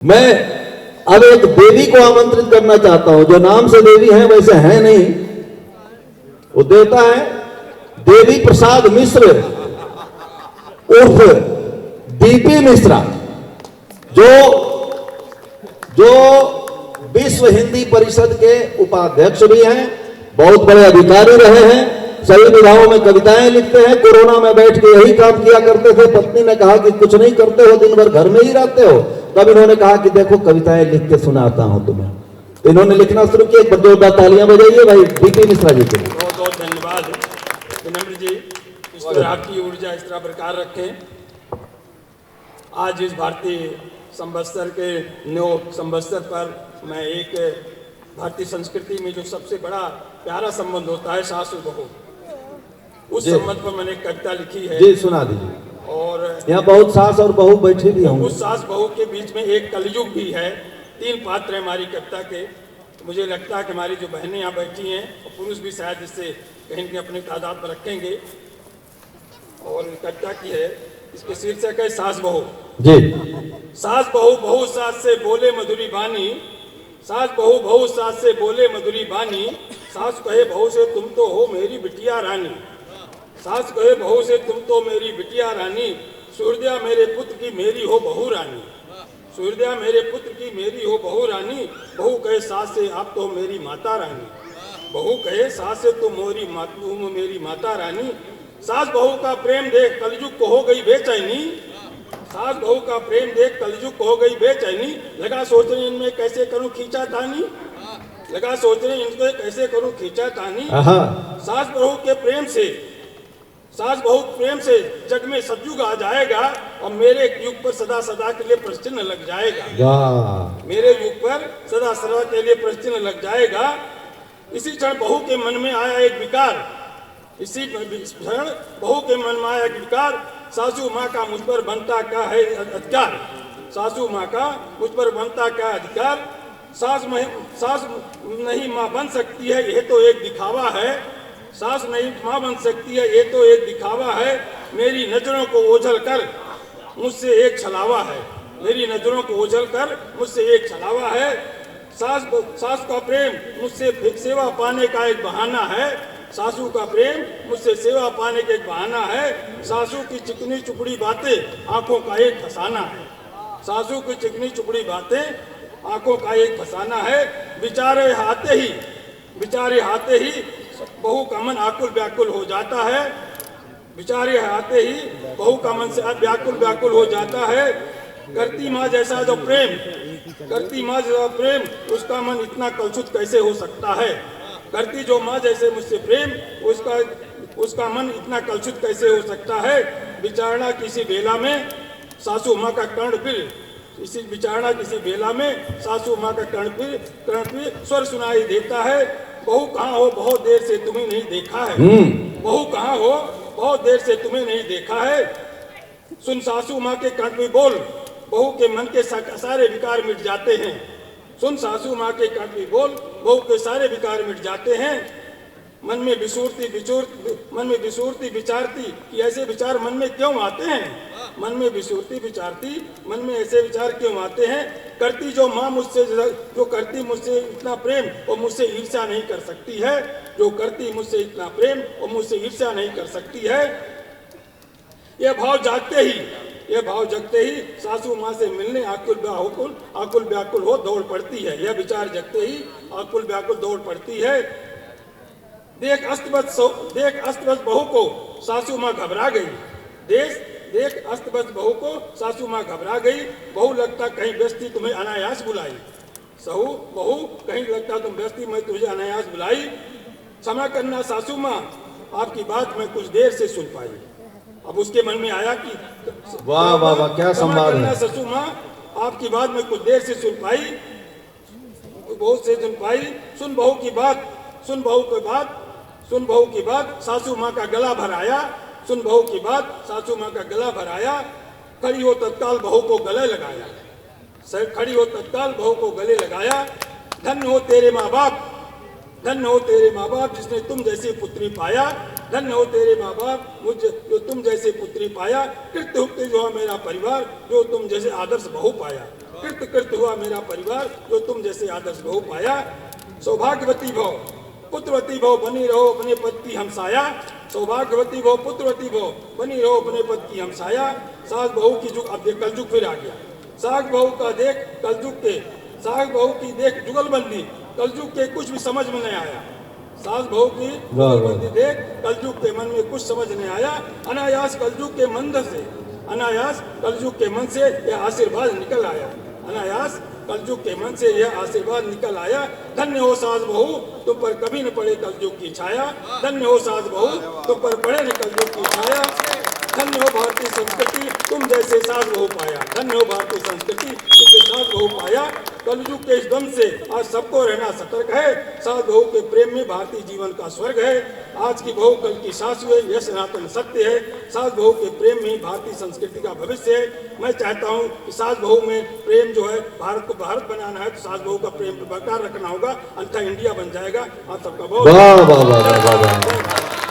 मैं अब एक देवी को आमंत्रित करना चाहता हूं, जो नाम से देवी है वैसे है नहीं। वो देवता है देवी प्रसाद मिश्र उर्फ डीपी मिश्रा, जो विश्व हिंदी परिषद के उपाध्यक्ष भी हैं, बहुत बड़े अधिकारी रहे हैं, सभी विधाओं में कविताएं लिखते हैं। कोरोना में बैठ के यही काम किया करते थे। पत्नी ने कहा कि कुछ नहीं करते हो, दिन भर घर में ही रहते हो, तब इन्होंने कहा कि देखो कविताएं लिख के सुनाता हूं तुम्हें। तो इन्होंने लिखना शुरू किया। एक बार जोरदार तालियां बजाइए भाई डीपी मिश्रा जी के लिए। बहुत बहुत धन्यवाद विनम्र जी। इस तरह आपकी ऊर्जा इस तरह बरकरार रखें। आज इस भारतीय संवत्सर के न्यू संवत्सर पर मैं एक भारतीय संस्कृति में जो सबसे बड़ा प्यारा संबंध होता है सास और बहू, उस संबंध पर मैंने एक कविता लिखी है जी, सुना दीजिए। और यहाँ बहुत सास और बहू बैठे भी होंगे। उस सास बहू के बीच में एक कलयुग भी है। 3 पात्र हैं हमारी कविता के। मुझे लगता है कि हमारी जो बहनें यहाँ बैठी हैं और पुरुष भी शायद इससे कहीं न अपने तादाद में रखेंगे। और कविता की है, इसके शीर्षक है सास बहू जी। सास बहू बहु सास से बोले मधुरी बानी, सास बहू बहु सास से बोले मधुरी बानी, सास कहे बहू से तुम तो हो मेरी बिटिया रानी, सास कहे बहू से तुम तो मेरी बिटिया रानी, सूर्या मेरे पुत्र की मेरी हो बहू रानी, सूर्या मेरे पुत्र की मेरी हो बहू रानी, बहू कहे सास से आप तो मेरी माता रानी, बहू कहे सास से तुम मेरी माता रानी, सास बहू का प्रेम देख कलयुग को हो गई बेचैनी, सास बहू का प्रेम देख कलयुग को हो गई बेचैनी, लगा सोचने इनमें कैसे करूं खींचा तानी, लगा सोचने इनमें कैसे करूं खींचा तानी, सास बहू के प्रेम से सास बहू प्रेम से जग में सतयुग आ जाएगा और मेरे युग पर सदा सदा के लिए प्रश्न लग जाएगा, मेरे युग पर सदा सदा के लिए प्रश्न लग जाएगा। इसी क्षण बहू के मन में आया एक विकार, इसी क्षण बहू के मन में आया एक विकार, सासू माँ का मुझ पर बनता क्या है अधिकार, सासू माँ का मुझ पर बनता क्या अधिकार, सास नहीं माँ बन सकती है ये तो एक दिखावा है, सास नहीं माँ बन सकती है ये तो एक दिखावा है, मेरी नजरों को ओझल कर मुझसे एक छलावा है, मेरी नजरों को ओझल कर मुझसे एक छलावा है, सास का प्रेम मुझसे सेवा पाने का एक बहाना है, सासू का प्रेम मुझसे सेवा पाने का एक बहाना है, सासू की चिकनी चुपड़ी बातें आंखों का एक फसाना है, सासू की चिकनी चुपड़ी बातें आंखों का एक फसाना है, बिचारे हाथे ही बहू का मन आकुल व्याकुल हो जाता है, बिचारे हाथे ही बहू का मन से व्याकुल हो जाता है, करती माँ जैसा जो प्रेम उसका मन इतना कलुषित कैसे हो सकता है, करती जो माँ जैसे मुझसे प्रेम उसका मन इतना कलुषित कैसे हो सकता है, विचारणा किसी बेला में सासू माँ का कर्णप्रिय सासू माँ का कर्णप्रिय स्वर सुनाई देता है, बहू कहाँ हो बहुत देर से तुम्हें नहीं देखा है, बहू कहाँ हो बहुत देर से तुम्हें नहीं देखा है, सुन सासू माँ के कर्णप्रिय बोल बहू के मन के सारे विकार मिट जाते हैं, सुन सासू माँ के कर्णप्रिय बोल बहू के सारे विकार मिट जाते हैं, मन में विसूरती विचारती कि ऐसे विचार मन में क्यों आते हैं, मन में विसूरती विचारती मन में ऐसे विचार क्यों आते हैं, करती जो माँ करती मुझसे इतना प्रेम और मुझसे ईर्ष्या नहीं कर सकती है, जो करती मुझसे इतना प्रेम और मुझसे ईर्ष्या नहीं कर सकती है, यह भाव जगते ही सासू माँ से मिलने आकुल व्याकुल हो दौड़ पड़ती है, यह विचार जगते ही आकुल व्याकुल दौड़ पड़ती है, देख अस्तव्यस्त बहू को सासू माँ घबरा गई, देख अस्तव्यस्त बहू को सासू माँ घबरा गई, बहू लगता कहीं व्यस्ती तुम्हें अनायास बुलाई, बहू कहीं लगता तुम व्यस्ती मैं तुझे अनायास बुलाई, क्षमा करना सासू माँ आपकी बात मैं कुछ देर से सुन पाई। अब उसके मन में आया कि वाह वाह वाह क्या संवाद है, सासू माँ आपकी बात मैं कुछ देर से सुन पाई, बहुत से सुन पाई, सुन बहू की बात सासू माँ का गला भराया, सुन बहू की बात सासू माँ का गला भराया, खड़ी हो तत्काल बहू को गले लगाया, धन्य हो तेरे माँ बाप जिसने तुम जैसी पुत्री पाया, धन्य हो तेरे माँ बाप जो तुम जैसे पुत्री पाया, कृत्य जो है मेरा परिवार जो तुम जैसे आदर्श बहू पाया। कृत कृत हुआ मेरा परिवार जो तुम जैसे आदर्श बहू पाया। सौभाग्यवती भव पुत्रवती भव बनी रहो अपने पद की हमसाया। सौभाग्यवती भव पुत्रवती भव बनी रहो अपने पद की हमसाया। सास बहू की जुग, अब देख कलयुग फिर आ गया। सास बहू का देख कलयुग के, सास बहू की देख जुगलबंदी, कलयुग के कुछ भी समझ में नहीं आया। सास बहू की जुगलबंदी देख कलयुग के मन में कुछ समझ नहीं आया। अनायास कलयुग के मंदिर से, अनायास कलयुग के मन से यह आशीर्वाद निकल आया। अनायास कलयुग के मन से यह आशीर्वाद निकल आया। धन्य हो सास बहू तुम पर कभी न पड़े कलयुग की छाया। धन्य हो सास बहू तुम पर पड़े न कलयुग की छाया। धन्य हो भारतीय संस्कृति तुम जैसे सास बहू पाया। धन्य हो भारतीय संस्कृति तुम जैसे सास बहू पाया। कलयुग के इस दम से आज सबको रहना सतर्क है। सास बहू के प्रेम में भारतीय जीवन का स्वर्ग है। आज की बहू कल की सास हुए यह सनातन सत्य है। सास बहू के प्रेम में ही भारतीय संस्कृति का भविष्य है। मैं चाहता हूँ कि सास बहू में प्रेम जो है, भारत को भारत बनाना है तो सास बहू का प्रेम बरकरार रखना होगा, अन्यथा इंडिया बन जाएगा। आप सबका बहुत